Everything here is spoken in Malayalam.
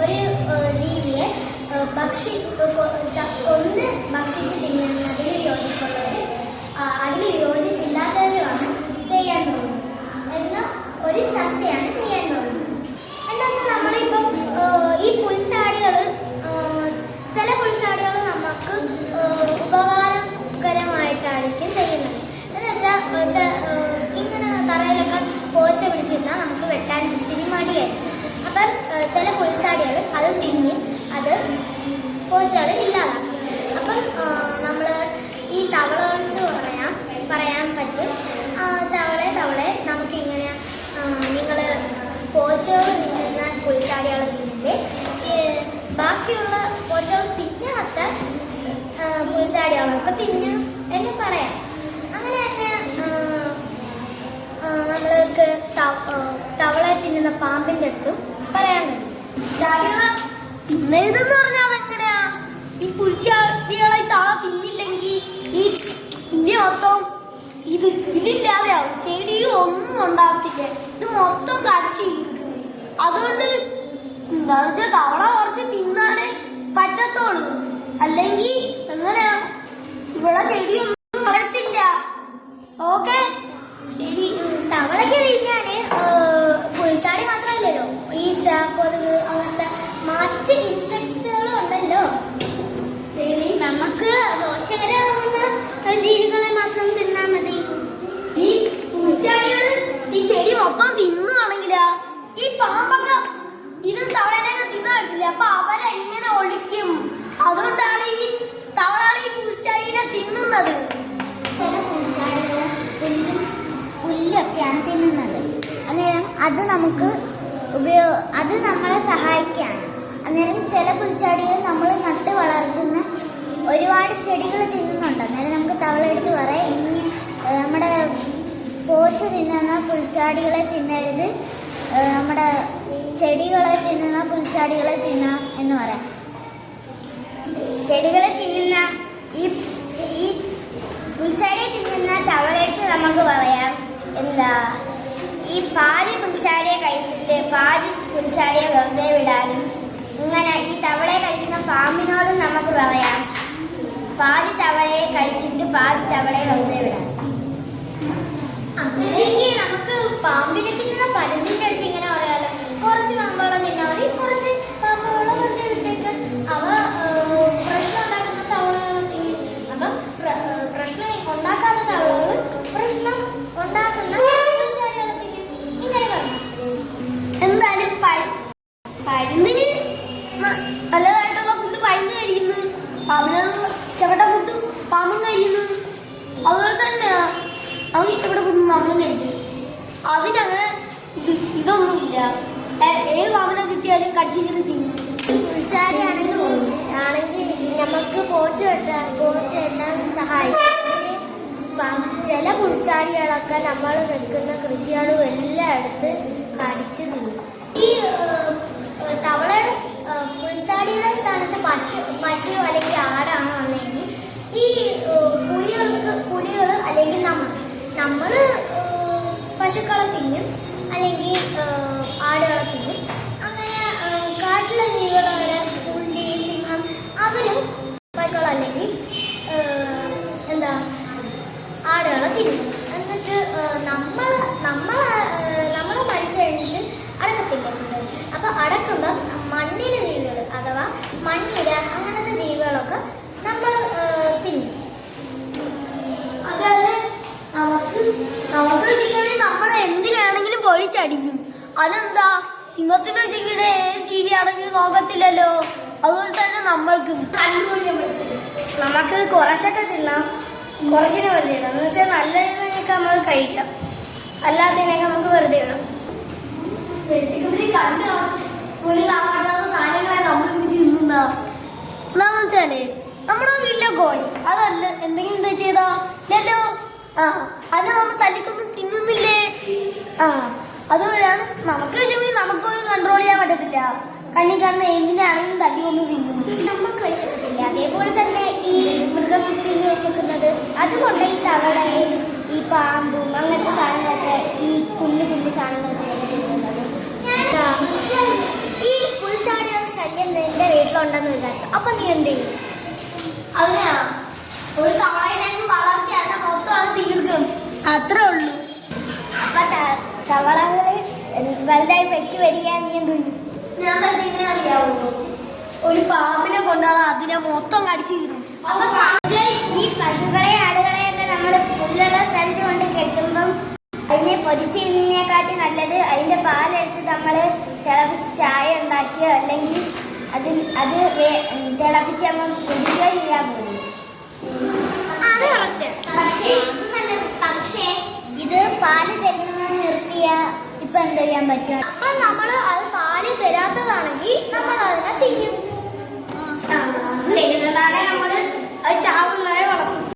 ഒരു ജീവിയെ കൊന്ന് ഭക്ഷിച്ച് തിന്നുന്നതിൽ യോജിപ്പുള്ളവർ അതിൽ യോജിപ്പില്ലാത്തവരുമാണ് ചെയ്യാൻ പോകുന്നത് എന്ന ഒരു ചർച്ചയാണ് ചെയ്യാൻ പോകുന്നത്. എന്താ വെച്ചാൽ നമ്മളിപ്പം ഈ പുൽച്ചാടികൾ ചില പുൽച്ചാടികൾ നമുക്ക് ഉപകാരകരമായിട്ടായിരിക്കും ചെയ്യുന്നത്. എന്ന് വെച്ചാൽ ഇങ്ങനെ തറയിലൊക്കെ പോച്ച പിടിച്ചിരുന്നാൽ നമുക്ക് വെട്ടാൻ ഇച്ചിരി മടിയായിരിക്കും. അപ്പം ചില പുൽച്ചാടികൾ അത് തിന്ന് അത് പോച്ചകൾ ഇല്ലാതാക്കും. അപ്പം നമ്മൾ ഈ തവളകൾക്ക് പറയാൻ പറ്റും, തവളെ നമുക്കിങ്ങനെ നിങ്ങൾ പോച്ചകൾ തിന്നുന്ന പുൽച്ചാടികൾ തിന്നിട്ട് ബാക്കിയുള്ള പോച്ചകൾ തിന്നാത്ത പുൽച്ചാടികളൊക്കെ തിന്നും എന്ന് പറയാം. അങ്ങനെ തന്നെ നമ്മൾക്ക് തവളെ തിന്നുന്ന പാമ്പിൻ്റെ അടുത്തും പറയാൻ കഴിയും. ചാടികളെ തിന്നരുതെന്ന് പറഞ്ഞാൽ അതെങ്ങനെയാ? ഈ പുൽച്ചാടികളെ തവള തിന്നില്ലെങ്കിൽ ഈ ഇന്ത്യ മൊത്തം ഇതില്ലാതെയാവും, ചെടിയും ഒന്നും ഉണ്ടാകത്തില്ല, ഇത് മൊത്തം കടിച്ച് ഇരിക്കും. അതുകൊണ്ട് എന്താ വെച്ചാൽ തവള കുറച്ച് തിന്നാനേ പറ്റത്തുള്ളൂ, അല്ലെങ്കിൽ എങ്ങനെയാ ഇവിടെ ചെടിയൊന്നും വളരത്തില്ല. ഓക്കെ, ശരി. തവളയ്ക്ക് കഴിക്കാന് പുൽച്ചാടി മാത്രമല്ലല്ലോ, ഈച്ച, കൊതുക് അങ്ങനത്തെ മറ്റ് ഇൻസെക്ട്സുകളും ഉണ്ടല്ലോ. നമുക്ക് ദോഷകരമാകുന്ന ജീവികളെ മാത്രം തിന്നാൽ മതി. ഈ പുൽച്ചാടികള് ഈ ചെടി മൊത്തം തിന്നുകയാണെങ്കിലാ ഈ പാമ്പൊക്കെ ഇത് തവളേനെയൊക്കെ തിന്നാൻ പറ്റില്ല. അപ്പൊ അവരെങ്ങനെ ഒളിക്കും? അതുകൊണ്ടാണ് ഈ തവളകൾ ഈ പുൽച്ചാടിനെ തിന്നുന്നത്. ചില പുൽച്ചാടികൾ പുല്ലൊക്കെയാണ് തിന്നുന്നത്. അന്നേരം അത് അത് നമ്മളെ സഹായിക്കുകയാണ്. അന്നേരം ചില പുൽച്ചാടികൾ നമ്മൾ നട്ട് വളർത്തുന്ന ഒരുപാട് ചെടികൾ തിന്നുന്നുണ്ട്. അന്നേരം നമുക്ക് തവള എടുത്ത് പറയാം, ഇനി നമ്മുടെ പോച്ച തിന്നുന്ന പുൽച്ചാടികളെ തിന്നരുത്, നമ്മുടെ ചെടികളെ തിന്നുന്ന പുൽച്ചാടികളെ തിന്നാം എന്ന് പറയാം. ചെടികളെ തിന്നുന്ന ഈ പുൽച്ചാടിയെ തിന്നുന്ന തവളയെടുത്ത് നമുക്ക് പറയാം, എന്താ ഈ പാതി പുൽച്ചാടിയെ കഴിച്ചിട്ട് പാതി പുൽച്ചാടിയെ വെറുതെ വിടാനും, ഇങ്ങനെ ഈ തവളയെ കഴിക്കുന്ന പാമ്പിനോടും നമുക്ക് പറയാം പാതി തവളയെ കഴിച്ചിട്ട് പാതി തവളയെ വെറുതെ വിടാൻ. അങ്ങനെയെങ്കിൽ നമുക്ക് പാമ്പിനെ തിന്നുന്ന പരുന്തിൻ്റെ അടുത്ത് ഇങ്ങനെ പറയാലോ, കുറച്ച് പാമ്പുകളെ തിന്നാൽ മതി, കുറച്ച് പാമ്പുകളെ വെറുതെ വിട്ടേക്ക്, അവ പ്രശ്നം ഉണ്ടാക്കുന്ന തവളകളെ തിന്നും. അപ്പം പ്രശ്നം ഉണ്ടാക്കാത്ത തവളകൾ പ്രശ്നം ഉണ്ടാക്കുന്ന പുൽച്ചാടികളെ തിന്നും. ഇങ്ങനെ പറഞ്ഞു. എന്തായാലും പരുന്തിന് നല്ലതായിട്ടുള്ള ഫുഡ് പരുന്ത് കഴിയുന്നു, അവനുള്ള ഇഷ്ടപ്പെട്ട ഫുഡ് പാമ്പും കഴിയുന്നു. അതുപോലെ തന്നെ അവന് ഇഷ്ടപ്പെട്ട ഫുഡ് നമ്മളും കഴിക്കും. അതിനങ്ങനെ ഇതൊന്നുമില്ല, ഏത് പാമ്പിനെ കിട്ടിയാലും കടിച്ചിങ്ങനെ തിന്നും. പുൽച്ചാടി ആണെങ്കിൽ നമുക്ക് പോച്ച എല്ലാം സഹായിക്കും. പക്ഷേ ചില പുൽച്ചാടികളൊക്കെ നമ്മൾ വെക്കുന്ന കൃഷികളും എല്ലാം എടുത്ത് കടിച്ച് തിന്നും. ഈ തവളയുടെ പുൽച്ചാടിയുടെ സ്ഥാനത്ത് പശു അല്ലെങ്കിൽ ആടാണ് വന്നെങ്കിൽ ഈ പുലികൾ അല്ലെങ്കിൽ നമ്മൾ പശുക്കളെ തിന്നും, അല്ലെങ്കിൽ ആടുകളെ തിന്നും. അങ്ങനെ കാട്ടിലെ ജീവികളെ പുലി, സിംഹം അവരും പശുക്കൾ അല്ലെങ്കിൽ ആടുകളെ തിന്നും. എന്നിട്ട് നമ്മളെ മരിച്ചു കഴിഞ്ഞിട്ട് അടക്കത്തില്ല. അപ്പൊ അടക്കുമ്പോൾ മണ്ണിലെ ജീവികൾ അഥവാ മണ്ണിര അങ്ങനത്തെ ജീവികളൊക്കെ നമ്മൾ തിന്നും. അതായത് നമുക്ക് ശരിയാണെങ്കിൽ നമ്മൾ എന്തിനാണെങ്കിലും പൊളിച്ചടിക്കും. അതെന്താ, സിംഹത്തിന്റെ ശരിയുടെ ഏത് ജീവിയാണെങ്കിലും നോക്കത്തില്ലല്ലോ. അതുപോലെ തന്നെ നമ്മൾക്ക് നമുക്ക് കുറച്ചൊക്കെ തിന്നാം, കുറച്ചിനെ വെറുതെ ഇടാം. എന്ന് വെച്ചാൽ നല്ലതിനൊക്കെ നമ്മൾ കഴിക്കാം, അല്ലാത്തതിനൊക്കെ നമുക്ക് വെറുതെ ഇടാം. സാധനങ്ങളെ നമ്മൾ എന്താന്ന് വെച്ചാല് നമ്മുടെ വീട്ടിലെ കോഴി അതല്ല എന്തെങ്കിലും തെറ്റിയതോ ഇല്ലല്ലോ, അത് നമ്മൾ തല്ലിക്കൊന്നും തിന്നുന്നില്ലേ? അതുപോലെയാണ് നമുക്ക് വിഷമില്ല, നമുക്കൊന്നും കൺട്രോൾ ചെയ്യാൻ പറ്റത്തില്ല. കണ്ണി കാണുന്ന എന്തിനാണെങ്കിലും തല്ലി ഒന്ന് തിന്നും, നമുക്ക് വിശക്കത്തില്ല. അതേപോലെ തന്നെ ഈ മൃഗകുട്ടിന് വിശക്കുന്നത്, അതുകൊണ്ട് ഈ തവളയും ഈ പാമ്പും അങ്ങനത്തെ സാധനങ്ങളൊക്കെ ഈ കുഞ്ഞു സാധനങ്ങളൊക്കെ തിന്നുന്നത്. ഈ പുൽച്ചാടി ഉണ്ടെന്ന് വിചാരിച്ചു. അപ്പൊ നീ എന്ത് ചെയ്യും? അതിനാ ഒരു തവളയിലേക്ക് വളർത്തി അതിനെ മൊത്തം അത് തീർക്കും, അത്രേ ഉള്ളൂ. അപ്പൊ തവളകള് വലുതായി പെറ്റു വരിക, നീ എന്ത് ചെയ്യും? ഞാൻ തന്നെ അറിയാവൂ, ഒരു പാമ്പിനെ കൊണ്ടുപോകാൻ അതിനെ മൊത്തം കടിച്ചു തീരും. ഈ പശുക്കളെ ആടുകളെയൊക്കെ നമ്മൾ പുല്ലുള്ള സ്ഥലത്ത് കൊണ്ട് കെട്ടുമ്പം അതിനെ പൊരിച്ചതിനെക്കാട്ടി നല്ലത് അതിന്റെ പാലെടുത്ത് നമ്മൾ തിളപ്പിച്ച് ചായ ഉണ്ടാക്കിയോ അല്ലെങ്കിൽ അത് തിളപ്പിച്ച് നമ്മൾ കുടിക്കുകയോ ചെയ്യാൻ പോകും. അത് കറക്റ്റ്. പക്ഷേ ഇത് പാല് തരുന്നത് നിർത്തിയ ഇപ്പൊ എന്ത് ചെയ്യാൻ പറ്റും? അപ്പൊ നമ്മള് അത് പാല് തരാത്തതാണെങ്കിൽ നമ്മൾ അതിനെ തിന്നും. തരുന്നതാണെ നമ്മള് അത് ചാവുന്നവരെ വളർത്തും.